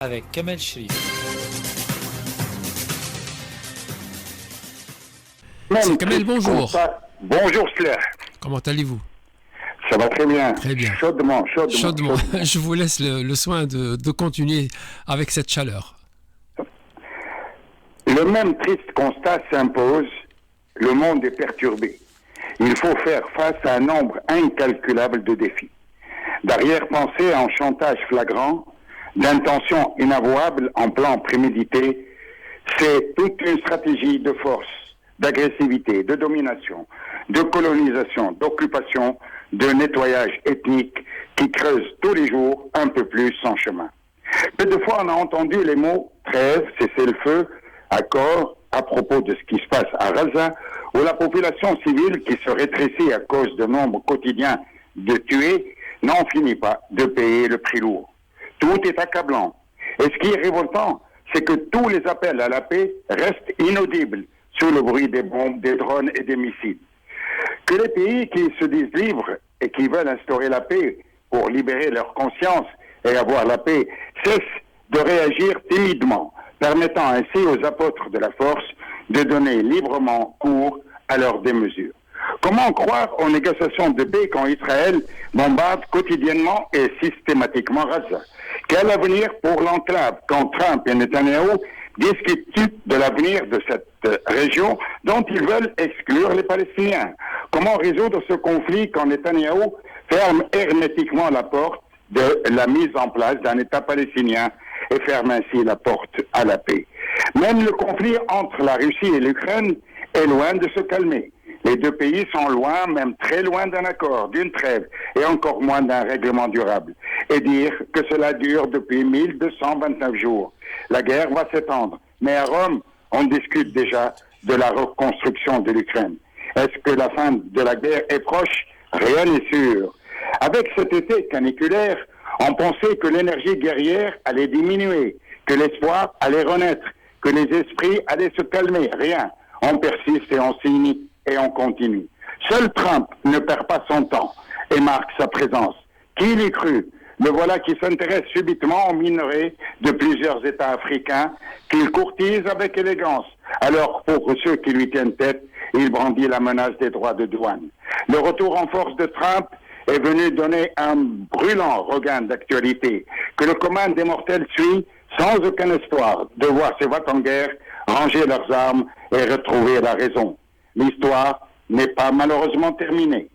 avec Kamel Chérif. C'est Kamel, bonjour. Bonjour Sler. Comment allez-vous? Ça va très bien. Très bien. Chaudement. Je vous laisse le soin de continuer avec cette chaleur. Le même triste constat s'impose. Le monde est perturbé. Il faut faire face à un nombre incalculable de défis. D'arrière-pensée en chantage flagrant, d'intentions inavouables en plan prémédité, c'est toute une stratégie de force, d'agressivité, de domination, de colonisation, d'occupation, de nettoyage ethnique qui creuse tous les jours un peu plus son chemin. Peu de fois on a entendu les mots trêve, cessez-le-feu, accord à propos de ce qui se passe à Gaza, où la population civile qui se rétrécit à cause de nombre quotidien de tués n'en finit pas de payer le prix lourd. Tout est accablant. Et ce qui est révoltant, c'est que tous les appels à la paix restent inaudibles sous le bruit des bombes, des drones et des missiles. Que les pays qui se disent libres et qui veulent instaurer la paix pour libérer leur conscience et avoir la paix cessent de réagir timidement, permettant ainsi aux apôtres de la force de donner librement cours à leurs démesures. Comment croire aux négociations de paix quand Israël bombarde quotidiennement et systématiquement Gaza? Quel avenir pour l'enclave quand Trump et Netanyahou discutent de l'avenir de cette région dont ils veulent exclure les Palestiniens? Comment résoudre ce conflit quand Netanyahou ferme hermétiquement la porte de la mise en place d'un État palestinien et ferme ainsi la porte à la paix? Même le conflit entre la Russie et l'Ukraine est loin de se calmer. Les deux pays sont loin, même très loin d'un accord, d'une trêve, et encore moins d'un règlement durable. Et dire que cela dure depuis 1229 jours. La guerre va s'étendre. Mais à Rome, on discute déjà de la reconstruction de l'Ukraine. Est-ce que la fin de la guerre est proche? Rien n'est sûr. Avec cet été caniculaire, on pensait que l'énergie guerrière allait diminuer, que l'espoir allait renaître, que les esprits allaient se calmer. Rien. On persiste et on signe et on continue. Seul Trump ne perd pas son temps et marque sa présence. Qui l'eût cru? Le voilà qui s'intéresse subitement aux minerais de plusieurs États africains qu'il courtise avec élégance. Alors, pour ceux qui lui tiennent tête, il brandit la menace des droits de douane. Le retour en force de Trump est venu donner un brûlant regain d'actualité que le commun des mortels suit sans aucun espoir de voir ses va-t-en-guerre ranger leurs armes et retrouver la raison. L'histoire n'est pas malheureusement terminée.